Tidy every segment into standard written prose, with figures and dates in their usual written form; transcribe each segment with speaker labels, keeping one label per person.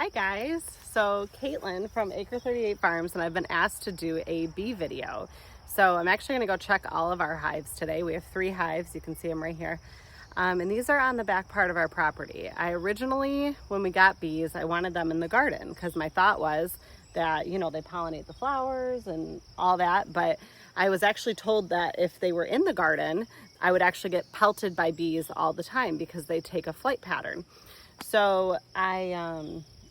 Speaker 1: Hi guys, so Caitlin from Acre 38 Farms, and I've been asked to do a bee video. So I'm actually going to go check all of our hives today. We have 3 hives, you can see them right here. And these are on the back part of our property. I originally, when we got bees, I wanted them in the garden because my thought was that, you know, they pollinate the flowers and all that, but I was actually told that if they were in the garden, I would actually get pelted by bees all the time because they take a flight pattern. So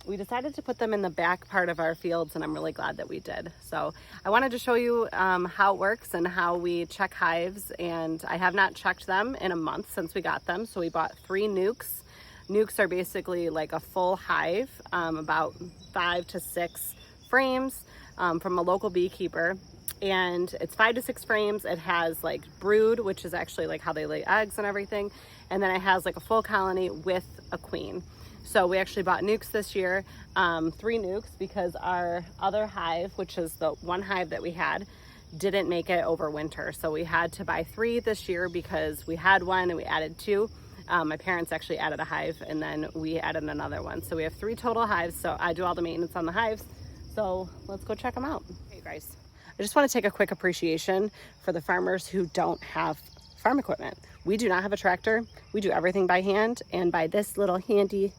Speaker 1: we decided to put them in the back part of our fields, and I'm really glad that we did. So I wanted to show you how it works and how we check hives, and I have not checked them in a month since we got them. So we bought 3 nukes. Nukes are basically like a full hive, about 5 to 6 frames from a local beekeeper. And it's 5 to 6 frames. It has like brood, which is actually like how they lay eggs and everything. And then it has like a full colony with a queen. So we actually bought nukes this year, 3 nukes, because our other hive, which is the one hive that we had, didn't make it over winter. So we had to buy 3 this year because we had one and we added 2. My parents actually added a hive and then we added another one. So we have 3 total hives. So I do all the maintenance on the hives. So let's go check them out. Hey guys, I just want to take a quick appreciation for the farmers who don't have farm equipment. We do not have a tractor. We do everything by hand and by this little handy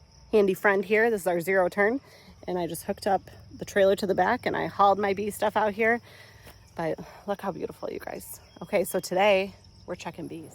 Speaker 1: friend here. This is our 0 turn. And I just hooked up the trailer to the back and I hauled my bee stuff out here. But look how beautiful, you guys. Okay, so today we're checking bees.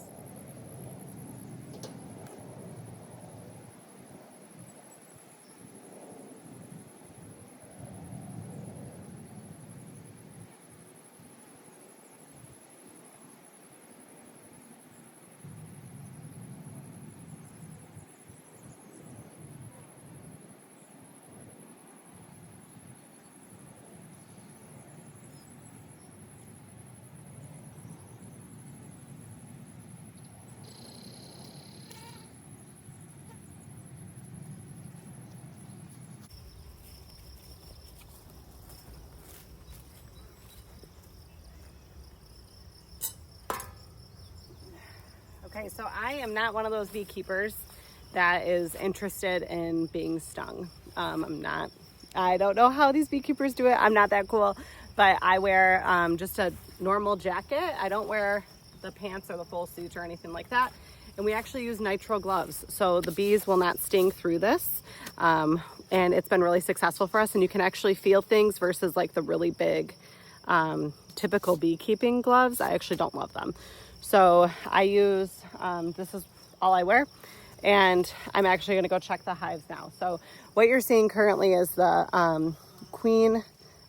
Speaker 1: Okay, so I am not one of those beekeepers that is interested in being stung. I'm not. I don't know how these beekeepers do it. I'm not that cool, but I wear just a normal jacket. I don't wear the pants or the full suit or anything like that. And we actually use nitrile gloves, so the bees will not sting through this. And it's been really successful for us, and you can actually feel things versus like the really big typical beekeeping gloves. I actually don't love them. So I use, this is all I wear, and I'm actually gonna go check the hives now. So what you're seeing currently is the queen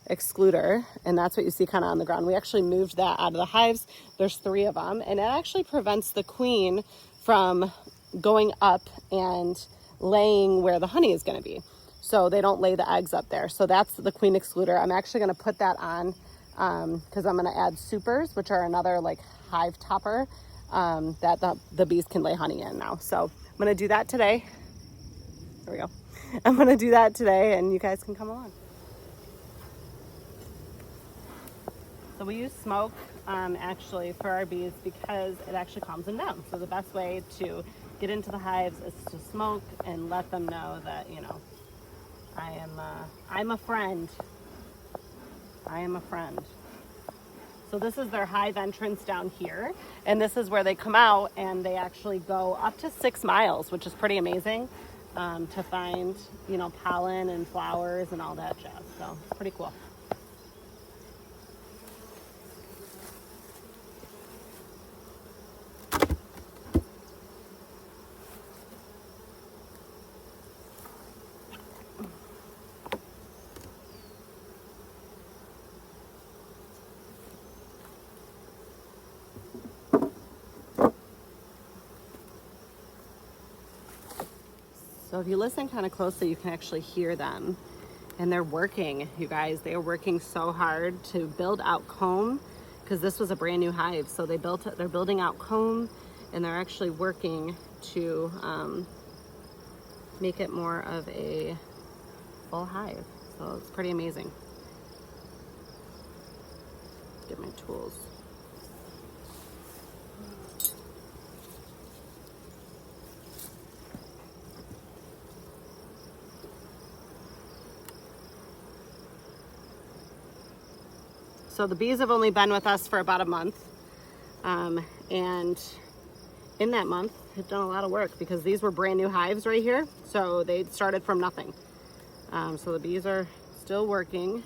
Speaker 1: excluder, and that's what you see kind of on the ground. We actually moved that out of the hives. There's 3 of them, and it actually prevents the queen from going up and laying where the honey is gonna be. So they don't lay the eggs up there. So that's the queen excluder. I'm actually gonna put that on because I'm gonna add supers, which are another like hive topper that the bees can lay honey in now. So I'm gonna do that today. There we go. I'm gonna do that today and you guys can come along. So we use smoke actually for our bees because it actually calms them down. So the best way to get into the hives is to smoke and let them know that, you know, I'm a friend. I am a friend. So this is their hive entrance down here, and this is where they come out, and they actually go up to 6 miles, which is pretty amazing to find, you know, pollen and flowers and all that jazz. So it's pretty cool. So if you listen kind of closely, you can actually hear them. And they're working, you guys. They are working so hard to build out comb because this was a brand new hive. So they're building out comb, and they're actually working to make it more of a full hive. So it's pretty amazing. Get my tools. So the bees have only been with us for about a month. And in that month, they've done a lot of work because these were brand new hives right here. So they started from nothing. So the bees are still working.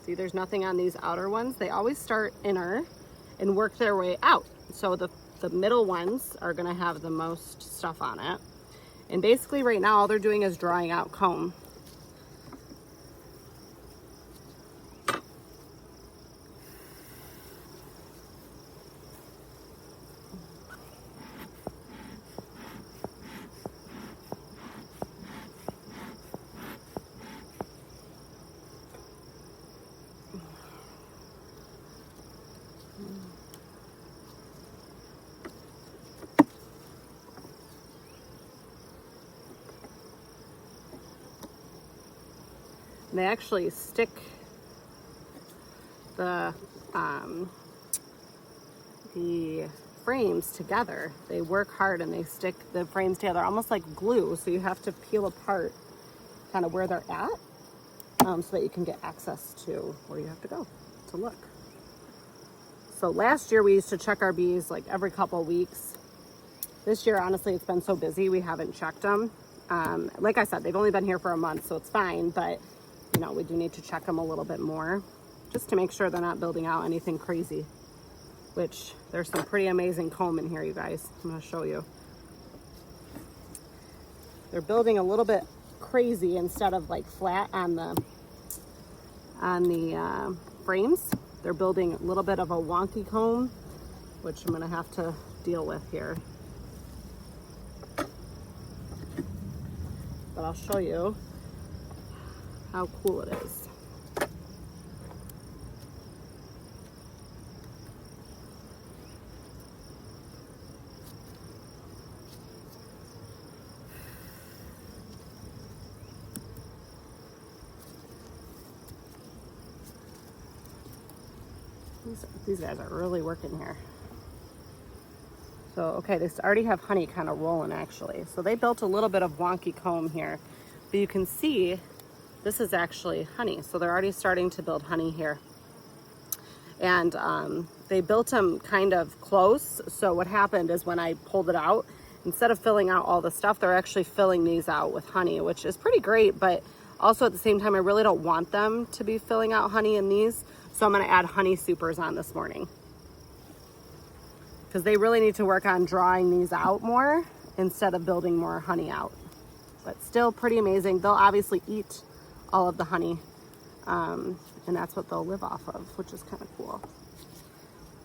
Speaker 1: See, there's nothing on these outer ones. They always start inner and work their way out. So the middle ones are gonna have the most stuff on it. And basically right now, all they're doing is drawing out comb. And they actually stick the frames together. They work hard and they stick the frames together almost like glue. So you have to peel apart kind of where they're at so that you can get access to where you have to go to look. So last year we used to check our bees like every couple weeks. This year, honestly, it's been so busy, we haven't checked them. Like I said, they've only been here for a month, so it's fine, but you know, we do need to check them a little bit more just to make sure they're not building out anything crazy, which there's some pretty amazing comb in here, you guys. I'm gonna show you. They're building a little bit crazy instead of like flat on the frames. They're building a little bit of a wonky comb, which I'm gonna have to deal with here. But I'll show you how cool it is. These guys are really working here. So, okay, they already have honey kind of rolling actually. So they built a little bit of wonky comb here, but you can see this is actually honey. So they're already starting to build honey here. And they built them kind of close. So what happened is when I pulled it out, instead of filling out all the stuff, they're actually filling these out with honey, which is pretty great. But also at the same time, I really don't want them to be filling out honey in these. So I'm gonna add honey supers on this morning, because they really need to work on drawing these out more instead of building more honey out. But still pretty amazing. They'll obviously eat all of the honey, and that's what they'll live off of, which is kind of cool.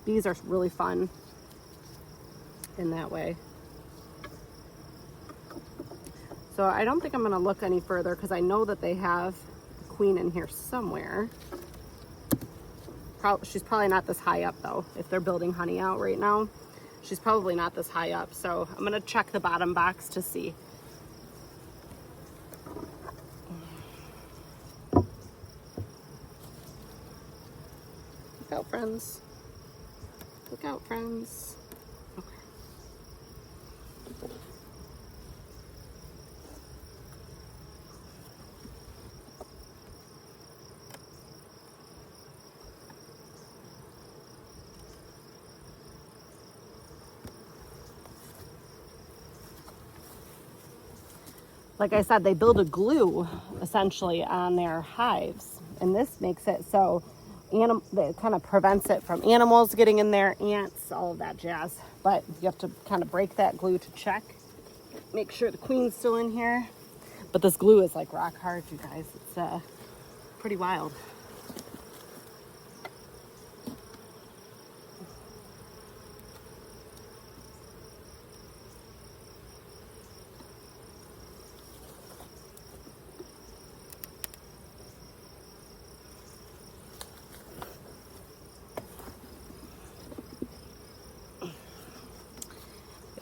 Speaker 1: Bees are really fun in that way. So I don't think I'm gonna look any further because I know that they have a queen in here somewhere. She's probably not this high up though. If they're building honey out right now, she's probably not this high up. So I'm gonna check the bottom box to see. Look out, friends. Look out, friends. Okay. Like I said, they build a glue essentially on their hives, and this makes it so it kind of prevents it from animals getting in there, ants, all of that jazz. But you have to kind of break that glue to check, make sure the queen's still in here. But this glue is like rock hard, you guys. It's pretty wild.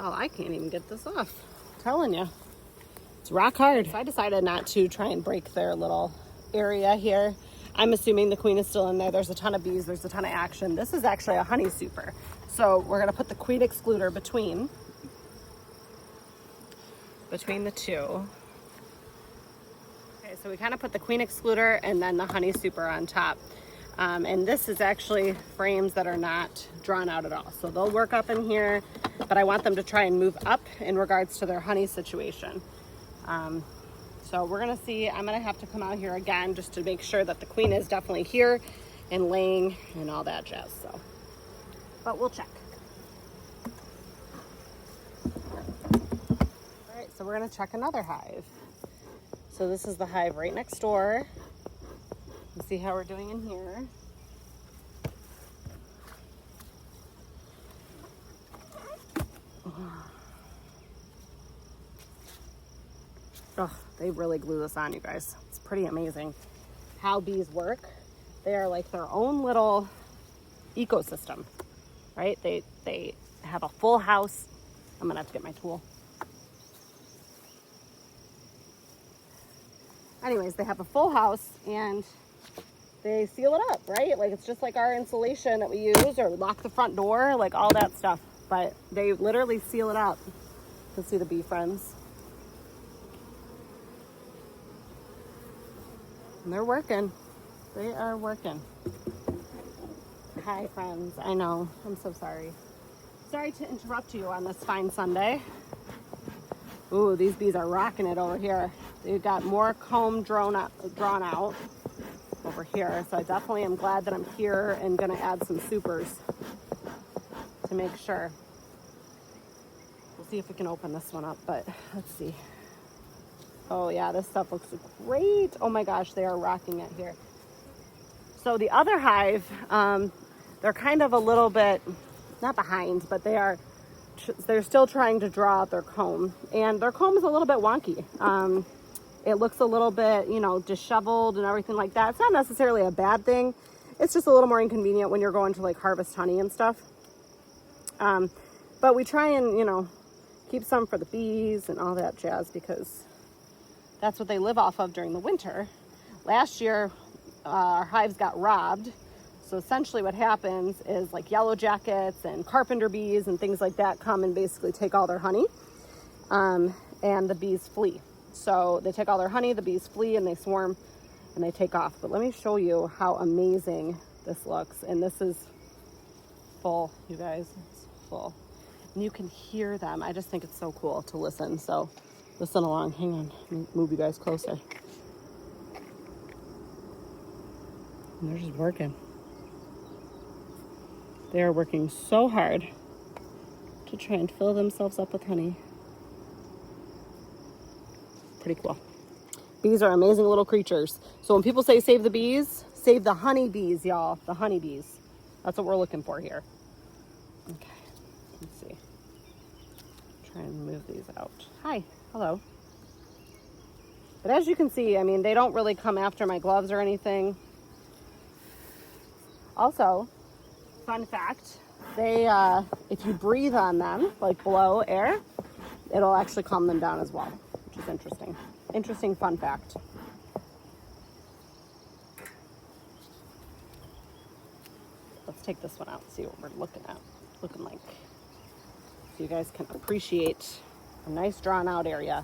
Speaker 1: Oh, I can't even get this off. I'm telling you, it's rock hard. So I decided not to try and break their little area here. I'm assuming the queen is still in there. There's a ton of bees. There's a ton of action. This is actually a honey super. So we're gonna put the queen excluder between the two. Okay, so we kind of put the queen excluder and then the honey super on top. And this is actually frames that are not drawn out at all. So they'll work up in here, but I want them to try and move up in regards to their honey situation. So we're gonna see, I'm gonna have to come out here again just to make sure that the queen is definitely here and laying and all that jazz, so. But we'll check. All right, so we're gonna check another hive. So this is the hive right next door. Let's see how we're doing in here. Oh, they really glue this on, you guys. It's pretty amazing how bees work. They are like their own little ecosystem, right? They have a full house. I'm gonna have to get my tool. Anyways, they have a full house and they seal it up, right? Like it's just like our insulation that we use, or lock the front door, like all that stuff. But they literally seal it up. You can see the bee friends. And they're working. They are working. Hi, friends. I know. I'm so sorry. Sorry to interrupt you on this fine Sunday. Ooh, these bees are rocking it over here. They've got more comb drawn out over here. So I definitely am glad that I'm here and gonna add some supers to make sure. We'll see if we can open this one up, but let's see. Oh yeah, this stuff looks great. Oh my gosh, they are rocking it here. So the other hive, they're kind of a little bit, not behind, but they're still trying to draw out their comb. And their comb is a little bit wonky. It looks a little bit, you know, disheveled and everything like that. It's not necessarily a bad thing. It's just a little more inconvenient when you're going to like harvest honey and stuff. But we try and, you know, keep some for the bees and all that jazz because that's what they live off of during the winter. Last year, our hives got robbed. So essentially what happens is like yellow jackets and carpenter bees and things like that come and basically take all their honey, and the bees flee. So they take all their honey, the bees flee and they swarm and they take off. But let me show you how amazing this looks. And this is full, you guys, it's full. And you can hear them. I just think it's so cool to listen. So listen along. Hang on, let me move you guys closer. And they're just working. They are working so hard to try and fill themselves up with honey. Pretty cool. Bees are amazing little creatures. So when people say save the bees, save the honey bees, y'all. The honey bees. That's what we're looking for here. Okay, let's see. Try and move these out. Hi, hello. But as you can see, I mean, they don't really come after my gloves or anything. Also, fun fact, they, if you breathe on them, like blow air, it'll actually calm them down as well, which is interesting. Interesting fun fact. Let's take this one out and see what we're looking like. So you guys can appreciate a nice drawn out area.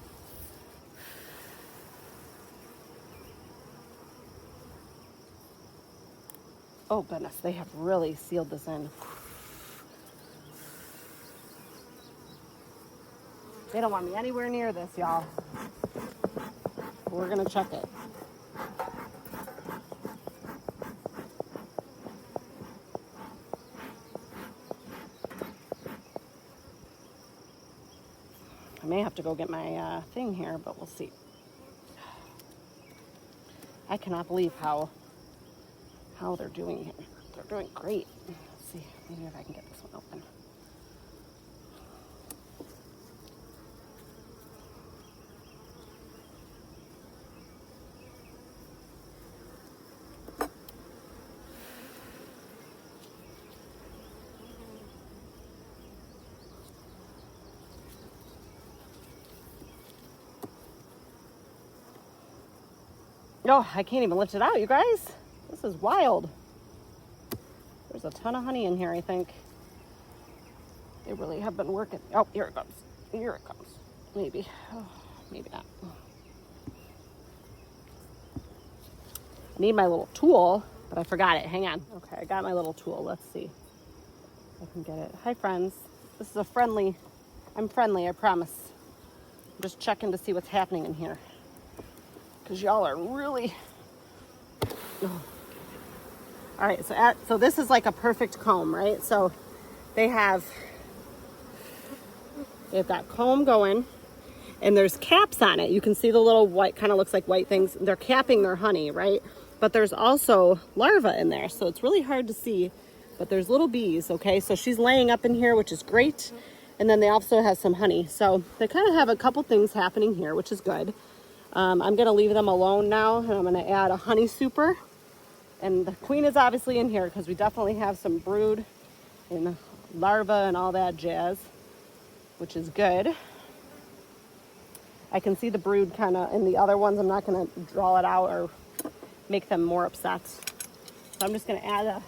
Speaker 1: Oh goodness, they have really sealed this in. They don't want me anywhere near this, y'all. We're gonna check it. I may have to go get my thing here, but we'll see. I cannot believe how they're doing here. They're doing great. Let's see, maybe if I can get this one open. Oh, I can't even lift it out, you guys. This is wild. There's a ton of honey in here, I think. They really have been working. Oh, here it comes. Here it comes. Maybe. Oh, maybe not. I need my little tool, but I forgot it. Hang on. Okay, I got my little tool. Let's see if I can get it. Hi, friends. This is a friendly, I'm friendly, I promise. I'm just checking to see what's happening in here, because y'all are really, oh. All right, so this is like a perfect comb, right? So they've got comb going, and there's caps on it. You can see the little white, kind of looks like white things. They're capping their honey, right? But there's also larvae in there, so it's really hard to see, but there's little bees, okay? So she's laying up in here, which is great. And then they also have some honey. So they kind of have a couple things happening here, which is good. I'm gonna leave them alone now, and I'm gonna add a honey super. And the queen is obviously in here because we definitely have some brood and larvae and all that jazz, which is good. I can see the brood kind of in the other ones. I'm not gonna draw it out or make them more upset. So I'm just gonna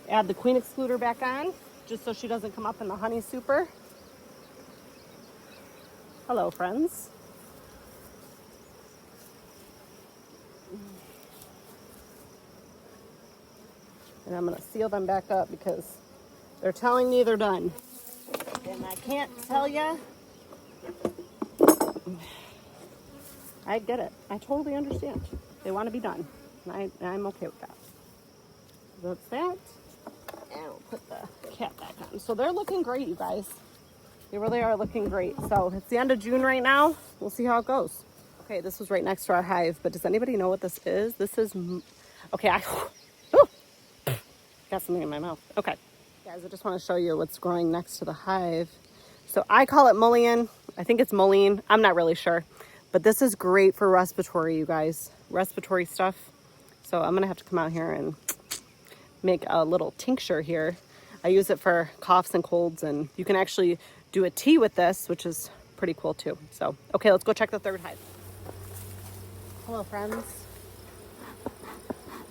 Speaker 1: add the queen excluder back on, just so she doesn't come up in the honey super. Hello, friends. And I'm gonna seal them back up because they're telling me they're done. And I can't tell ya. I get it. I totally understand. They want to be done. And I'm okay with that. That's that. And we'll put the cap back on. So they're looking great, you guys. They really are looking great. So it's the end of June right now. We'll see how it goes. Okay, this was right next to our hive, but does anybody know what this is? This is, okay, got something in my mouth. Okay, guys, I just want to show you what's growing next to the hive. So I call it mullein. I think it's mullein. I'm not really sure. But this is great for respiratory, you guys. Respiratory stuff. So I'm going to have to come out here and make a little tincture here. I use it for coughs and colds, and you can actually do a tea with this, which is pretty cool too. So, okay, let's go check the third hive. Hello, friends.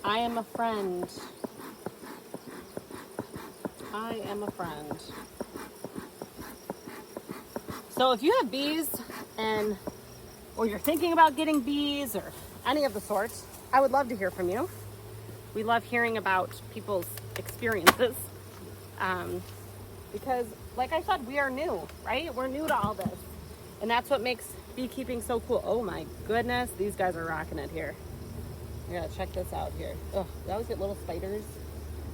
Speaker 1: I am a friend. I am a friend. So if you have bees or you're thinking about getting bees or any of the sorts, I would love to hear from you. We love hearing about people's experiences. Because like I said, we are new, right? We're new to all this. And that's what makes beekeeping so cool. Oh my goodness, these guys are rocking it here. I gotta check this out here. Oh, I always get little spiders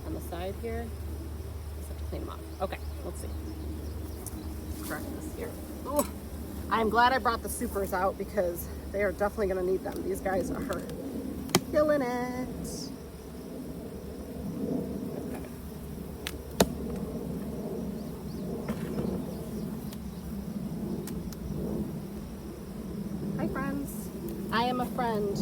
Speaker 1: on the side here. Just have to clean them off. Okay, let's see. Crack this here. Oh, I'm glad I brought the supers out because they are definitely gonna need them. These guys are killing it. Hi, friends. I am a friend.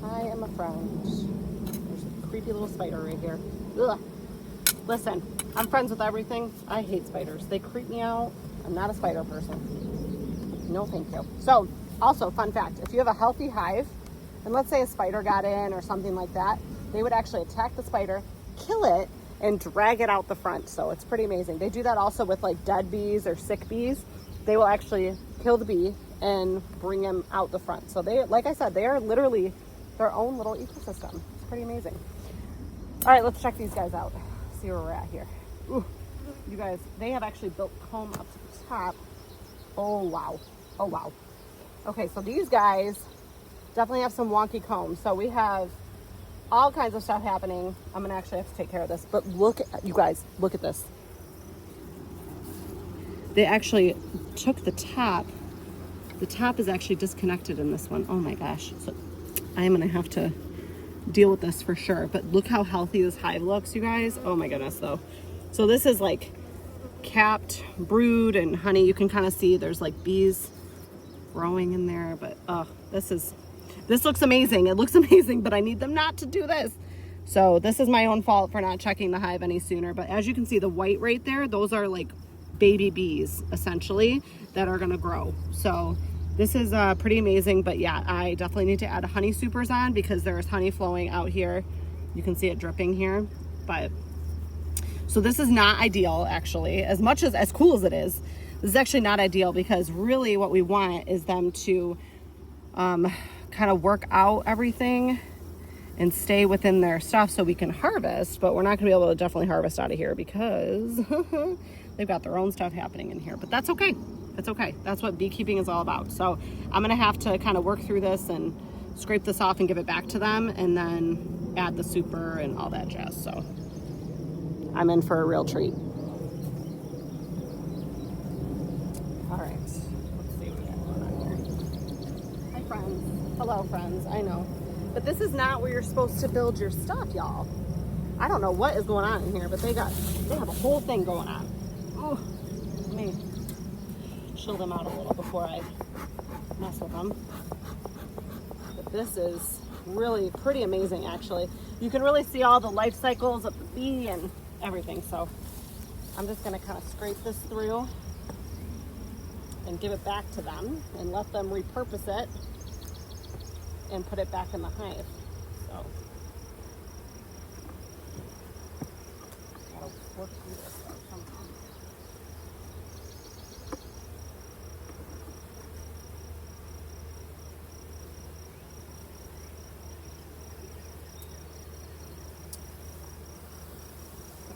Speaker 1: I am a friend. There's a creepy little spider right here. Ugh. Listen, I'm friends with everything. I hate spiders. They creep me out. I'm not a spider person. No, thank you. So, also, fun fact, if you have a healthy hive, and let's say a spider got in or something like that, they would actually attack the spider, kill it, and drag it out the front. So it's pretty amazing. They do that also with like dead bees or sick bees. They will actually kill the bee and bring them out the front. So they, like I said, they are literally their own little ecosystem. It's pretty amazing. All right, let's check these guys out. See where we're at here. Ooh, you guys, they have actually built comb up to the top. Oh, wow. Oh, wow. Okay, so these guys definitely have some wonky combs. So we have all kinds of stuff happening. I'm gonna actually have to take care of this, but look at, you guys, look at this. They actually took the top. The top is actually disconnected in this one. Oh my gosh. So I'm gonna have to deal with this for sure. But look how healthy this hive looks, you guys. Oh my goodness, though. So this is like capped brood and honey. You can kind of see there's like bees growing in there, but oh, this looks amazing. It looks amazing, but I need them not to do this. So this is my own fault for not checking the hive any sooner. But as you can see, the white right there, those are like baby bees essentially that are gonna grow. So this is pretty amazing. But yeah, I definitely need to add honey supers on because there's honey flowing out here. You can see it dripping here. But so this is not ideal, actually. As much as cool as it is, this is actually not ideal because really what we want is them to kind of work out everything and stay within their stuff so we can harvest, but we're not gonna be able to definitely harvest out of here because they've got their own stuff happening in here, but that's okay. It's okay. That's what beekeeping is all about. So I'm gonna have to kind of work through this and scrape this off and give it back to them and then add the super and all that jazz. So I'm in for a real treat. All right, let's see what we got going on here. Hi friends. Hello friends, I know. But this is not where you're supposed to build your stuff, y'all. I don't know what is going on in here, but they have a whole thing going on. Oh, let me chill them out a little before I mess with them. But this is really pretty amazing, actually. You can really see all the life cycles of the bee and everything. So I'm just gonna kind of scrape this through and give it back to them and let them repurpose it and put it back in the hive. So gotta work through this somehow.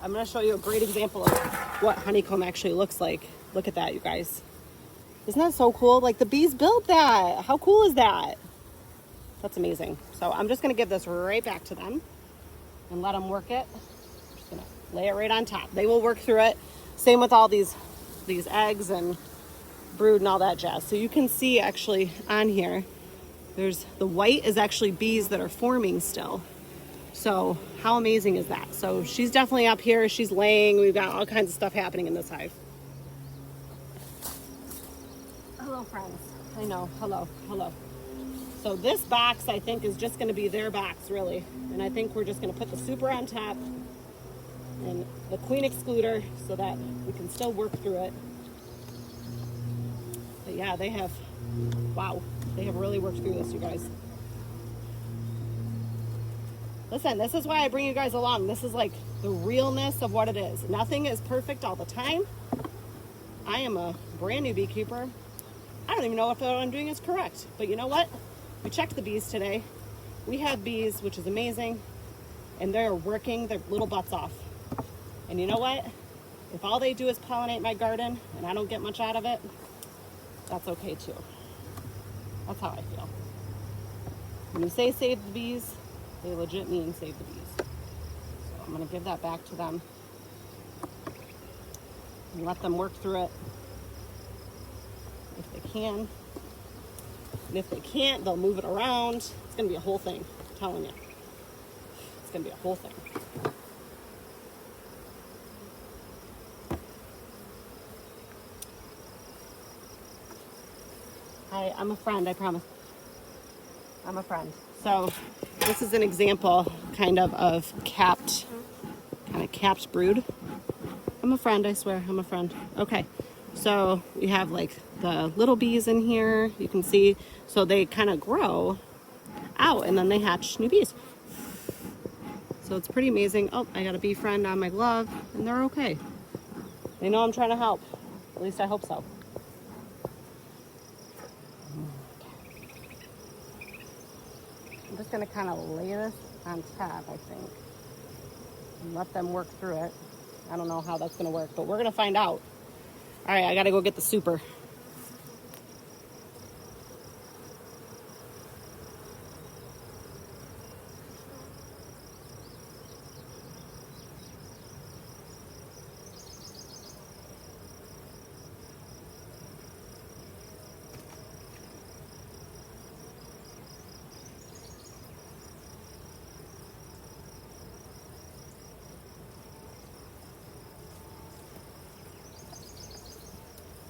Speaker 1: I'm going to show you a great example of what honeycomb actually looks like. Look at that, you guys. Isn't that so cool? Like the bees built that. How cool is that? That's amazing. So I'm just going to give this right back to them and let them work it. I'm just going to lay it right on top. They will work through it. Same with all these eggs and brood and all that jazz. So you can see actually on here, there's the white is actually bees that are forming still. So how amazing is that? So she's definitely up here. She's laying. We've got all kinds of stuff happening in this hive. Hello, friends. I know. Hello. Hello. So this box, I think, is just going to be their box, really. And I think we're just going to put the super on top and the queen excluder so that we can still work through it. But yeah, they have, wow, they have really worked through this, you guys. Listen, this is why I bring you guys along. This is like the realness of what it is. Nothing is perfect all the time. I am a brand new beekeeper. I don't even know if what I'm doing is correct. But you know what? We checked the bees today. We have bees, which is amazing. And they're working their little butts off. And you know what? If all they do is pollinate my garden and I don't get much out of it, that's okay too. That's how I feel. When you say save the bees, they legit mean save the bees. So I'm going to give that back to them and let them work through it if they can. And if they can't, they'll move it around. It's going to be a whole thing, I'm telling you. It's going to be a whole thing. Hi, I'm a friend, I promise. I'm a friend. So this is an example kind of capped brood. I'm a friend, I swear, I'm a friend. Okay, so we have like the little bees in here, you can see. So they kind of grow out and then they hatch new bees. So it's pretty amazing. Oh, I got a bee friend on my glove and they're okay. They know I'm trying to help. At least I hope so. I'm just going to kind of lay this on top, I think, and let them work through it. I don't know how that's going to work, but we're going to find out. All right, I got to go get the super.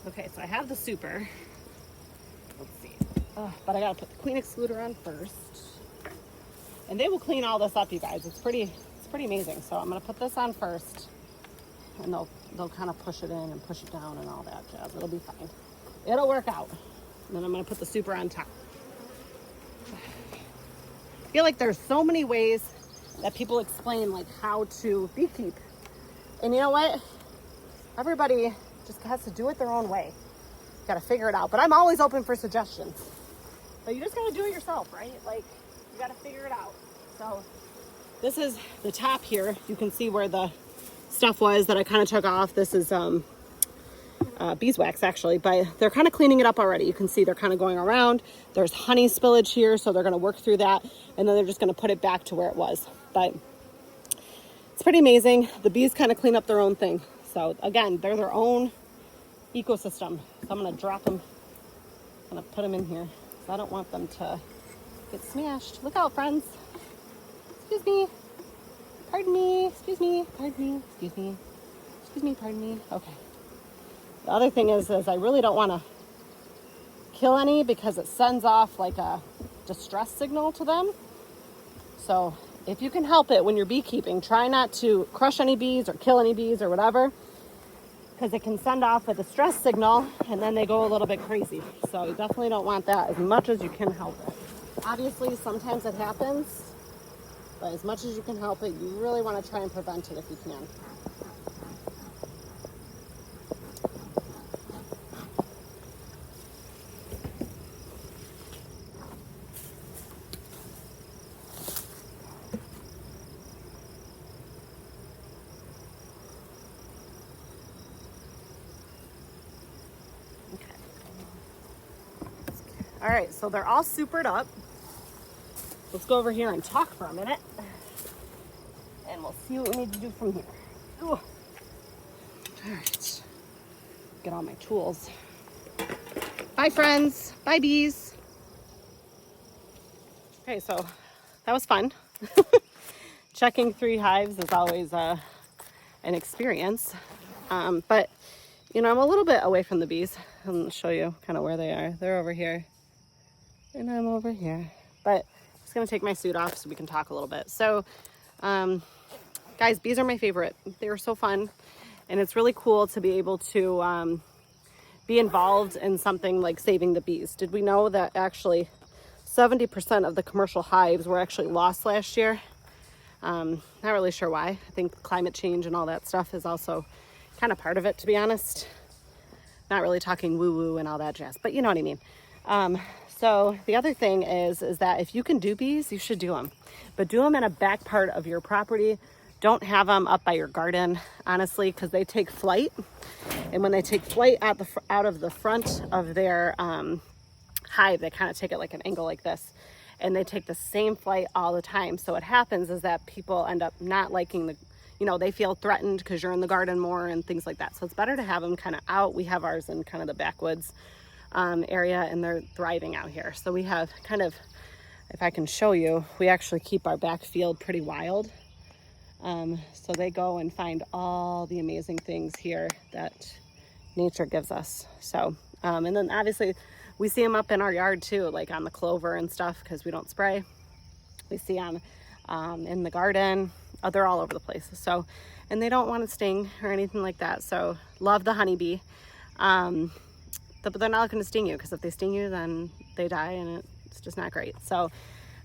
Speaker 1: Okay, so I have the super. Let's see. But I gotta put the queen excluder on first. And they will clean all this up, you guys. It's pretty amazing. So I'm gonna put this on first. And they'll kind of push it in and push it down and all that jazz. It'll be fine. It'll work out. And then I'm gonna put the super on top. I feel like there's so many ways that people explain like how to beekeep. And you know what? Everybody just has to do it their own way. Got to figure it out. But I'm always open for suggestions. But you just got to do it yourself, right? Like, you got to figure it out. So this is the top here. You can see where the stuff was that I kind of took off. This is beeswax actually, but they're kind of cleaning it up already. You can see they're kind of going around. There's honey spillage here, so they're going to work through that, and then they're just going to put it back to where it was. But it's pretty amazing. The bees kind of clean up their own thing. So again, they're their own ecosystem. So I'm going to drop them. I'm going to put them in here because I don't want them to get smashed. Look out, friends. Excuse me. Pardon me. Excuse me. Pardon me. Excuse me. Excuse me. Pardon me. Okay. The other thing is I really don't want to kill any because it sends off like a distress signal to them. So if you can help it when you're beekeeping, try not to crush any bees or kill any bees or whatever, because it can send off a distress signal and then they go a little bit crazy. So you definitely don't want that as much as you can help it. Obviously, sometimes it happens, but as much as you can help it, you really want to try and prevent it if you can. All right, so they're all supered up. Let's go over here and talk for a minute, and we'll see what we need to do from here. Ooh. All right, get all my tools. Bye, friends. Bye, bees. Okay, so that was fun. Checking 3 hives is always an experience, but you know, I'm a little bit away from the bees. I'll show you kind of where they are. They're over here. And I'm over here, but I'm just gonna take my suit off so we can talk a little bit. So, guys, bees are my favorite. They are so fun, and it's really cool to be able to be involved in something like saving the bees. Did we know that actually 70% of the commercial hives were actually lost last year? Not really sure why. I think climate change and all that stuff is also kind of part of it, to be honest. Not really talking woo-woo and all that jazz, but you know what I mean. So the other thing is that if you can do bees, you should do them, but do them in a back part of your property. Don't have them up by your garden, honestly, because they take flight. And when they take flight out of the front of their hive, they kind of take it like an angle like this, and they take the same flight all the time. So what happens is that people end up not liking they feel threatened because you're in the garden more and things like that. So it's better to have them kind of out. We have ours in kind of the backwoods area, and they're thriving out here. So we have kind of, if I can show you, we actually keep our back field pretty wild. So they go and find all the amazing things here that nature gives us. So, and then obviously we see them up in our yard too, like on the clover and stuff, because we don't spray. We see them in the garden. They're all over the place. So, and they don't want to sting or anything like that. So love the honeybee. But they're not looking to sting you, because if they sting you, then they die, and it's just not great. So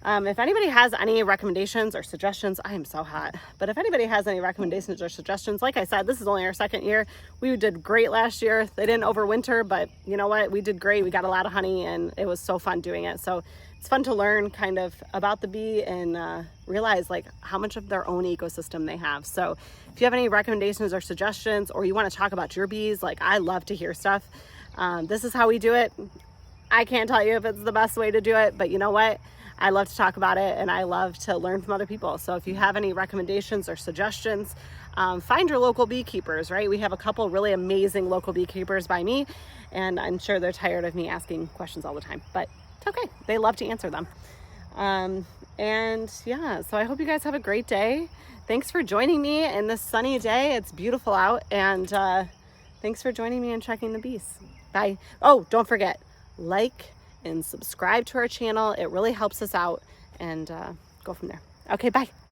Speaker 1: if anybody has any recommendations or suggestions, I am so hot. But if anybody has any recommendations or suggestions, like I said, this is only our 2nd year. We did great last year. They didn't overwinter, but you know what? We did great. We got a lot of honey, and it was so fun doing it. So it's fun to learn kind of about the bee and realize like how much of their own ecosystem they have. So if you have any recommendations or suggestions, or you want to talk about your bees, like I love to hear stuff. This is how we do it. I can't tell you if it's the best way to do it, but you know what? I love to talk about it, and I love to learn from other people. So if you have any recommendations or suggestions, find your local beekeepers, right? We have a couple really amazing local beekeepers by me, and I'm sure they're tired of me asking questions all the time, but it's okay. They love to answer them. And yeah, so I hope you guys have a great day. Thanks for joining me in this sunny day. It's beautiful out, and thanks for joining me and checking the bees. Bye. Oh, don't forget, like and subscribe to our channel. It really helps us out, and go from there. Okay, bye.